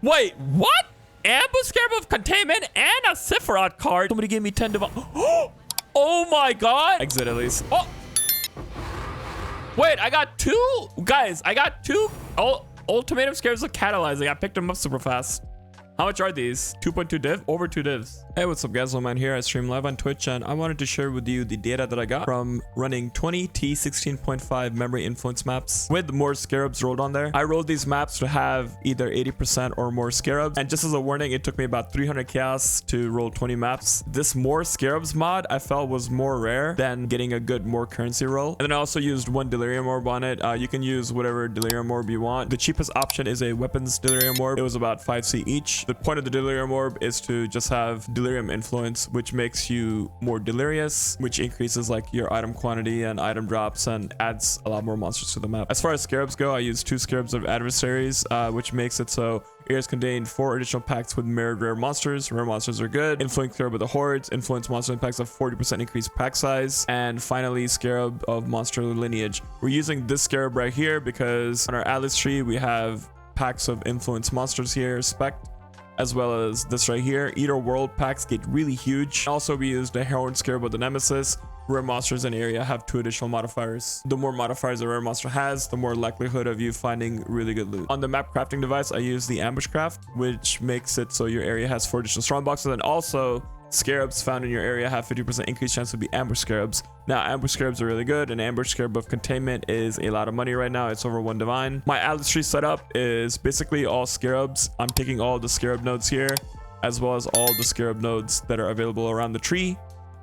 Wait, what? Ambush Scarab of Containment and a Sephiroth card. Somebody gave me 10 divine. Oh my god. Exit at least. Oh. Wait, I got two. Guys, I got two ultimatum scarabs of catalyzing. I picked them up super fast. How much are these? 2.2 div? Over 2 divs. Hey, what's up guys? Man here. I stream live on Twitch and I wanted to share with you the data that I got from running 20 T16.5 memory influence maps with more scarabs rolled on there. I rolled these maps to have either 80% or more scarabs, and just as a warning, it took me about 300 chaos to roll 20 maps. This more scarabs mod I felt was more rare than getting a good more currency roll. And then I also used one delirium orb on it. You can use whatever delirium orb you want. The cheapest option is a weapons delirium orb. It was about 5C each. The point of the delirium orb is to just have delirium influence, which makes you more delirious, which increases like your item quantity and item drops and adds a lot more monsters to the map. As far as scarabs go, I used 2 scarabs of adversaries, which makes it so areas contain 4 additional packs with mirrored rare monsters. Rare monsters are good. Influence scarab of the hordes. Influence monster impacts of 40% increased pack size. And finally, scarab of monster lineage. We're using this scarab right here because on our atlas tree we have packs of influence monsters here, spec, as well as this right here. Eater world packs get really huge. Also, we used a heroin scarab of the nemesis. Rare monsters in area have 2 additional modifiers. The more modifiers a rare monster has, the more likelihood of you finding really good loot. On the map crafting device, I use the ambush craft, which makes it so your area has 4 additional strong boxes, and also scarabs found in your area have 50% increased chance to be ambush scarabs. Now, ambush scarabs are really good. An ambush scarab of containment is a lot of money right now. It's over 1 divine. My atlas tree setup is basically all scarabs. I'm taking all the scarab nodes here, as well as all the scarab nodes that are available around the tree.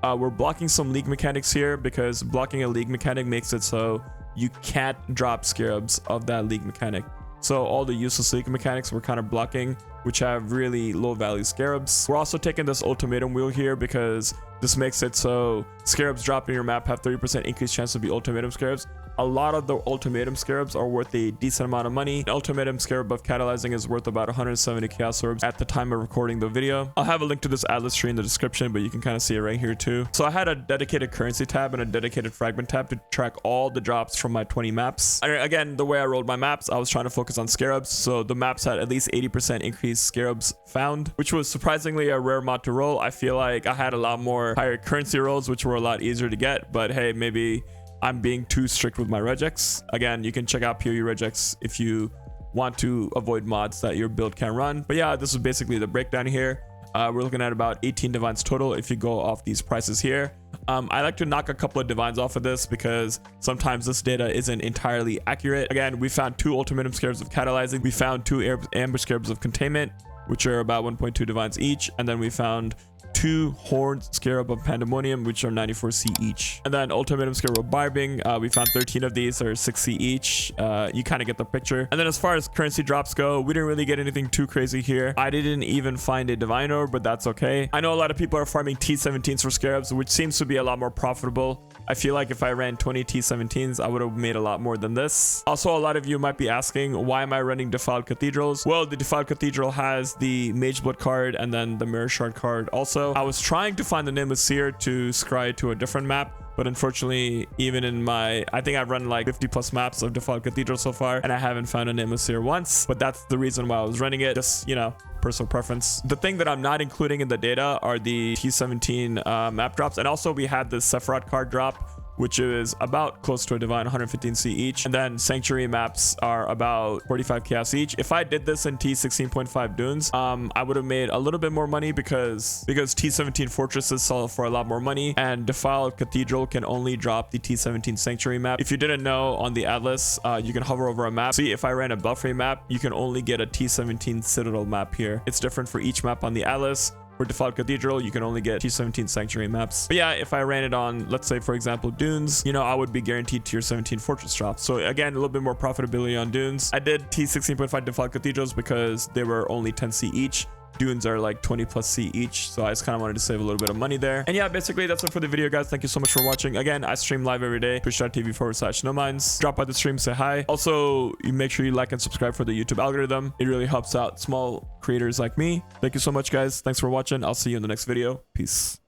We're blocking some league mechanics here because blocking a league mechanic makes it so you can't drop scarabs of that league mechanic. So all the useless league mechanics we're kind of blocking, which have really low value scarabs. We're also taking this ultimatum wheel here because this makes it so scarabs dropped in your map have 30% increased chance to be ultimatum scarabs. A lot of the ultimatum scarabs are worth a decent amount of money. An ultimatum scarab of catalyzing is worth about 170 chaos orbs at the time of recording the video. I'll have a link to this atlas tree in the description, but you can kind of see it right here too. So I had a dedicated currency tab and a dedicated fragment tab to track all the drops from my 20 maps. And again, the way I rolled my maps, I was trying to focus on scarabs. So the maps had at least 80% increased scarabs found, which was surprisingly a rare mod to roll. I feel like I had a lot more higher currency rolls, which were a lot easier to get, but hey, maybe I'm being too strict with my regex. Again, you can check out PoE regex if you want to avoid mods that your build can run. But yeah, this is basically the breakdown here. We're looking at about 18 divines total if you go off these prices here. I like to knock a couple of divines off of this because sometimes this data isn't entirely accurate. Again, we found 2 ultimatum scarabs of catalyzing. We found 2 ambush scarabs of containment, which are about 1.2 divines each. And then we found 2 horned scarab of pandemonium, which are 94C each. And then ultimatum scarab of barbing, we found 13 of these, are 6C each. You kind of get the picture. And then as far as currency drops go, we didn't really get anything too crazy here. I didn't even find a divine orb, but that's okay. I know a lot of people are farming T17s for scarabs, which seems to be a lot more profitable. I feel like if I ran 20 T17s, I would have made a lot more than this. Also, a lot of you might be asking, why am I running defiled cathedrals? Well, the defiled cathedral has the Mageblood card and then the mirror shard card also. I was trying to find the Nemeseer to scry to a different map, but unfortunately, even in my, I think I've run like 50 plus maps of defiled cathedral so far, and I haven't found a Nemeseer once. But that's the reason why I was running it. Just, you know, personal preference. The thing that I'm not including in the data are the T17 map drops, and also we had the Sephiroth card drop, which is about close to a divine, 115C each. And then sanctuary maps are about 45 chaos each. If I did this in T16.5 dunes, I would have made a little bit more money because T17 fortresses sell for a lot more money, and defiled cathedral can only drop the T17 sanctuary map. If you didn't know, on the atlas, you can hover over a map. See, if I ran a Belfry map, you can only get a T17 citadel map here. It's different for each map on the atlas. For defiled cathedral, you can only get T17 sanctuary maps. But yeah, if I ran it on, let's say for example dunes, you know, I would be guaranteed tier 17 fortress drops. So again, a little bit more profitability on dunes. I did T16.5 defiled cathedrals because they were only 10C each. Dunes are like 20 plus C each, so I just kind of wanted to save a little bit of money there. And yeah, basically that's it for the video, guys. Thank you so much for watching. Again, I stream live every day, twitch.tv/nominds. Drop by the stream, say hi. Also, you make sure you like and subscribe for the YouTube algorithm. It really helps out small creators like me. Thank you so much, guys. Thanks for watching. I'll see you in the next video. Peace.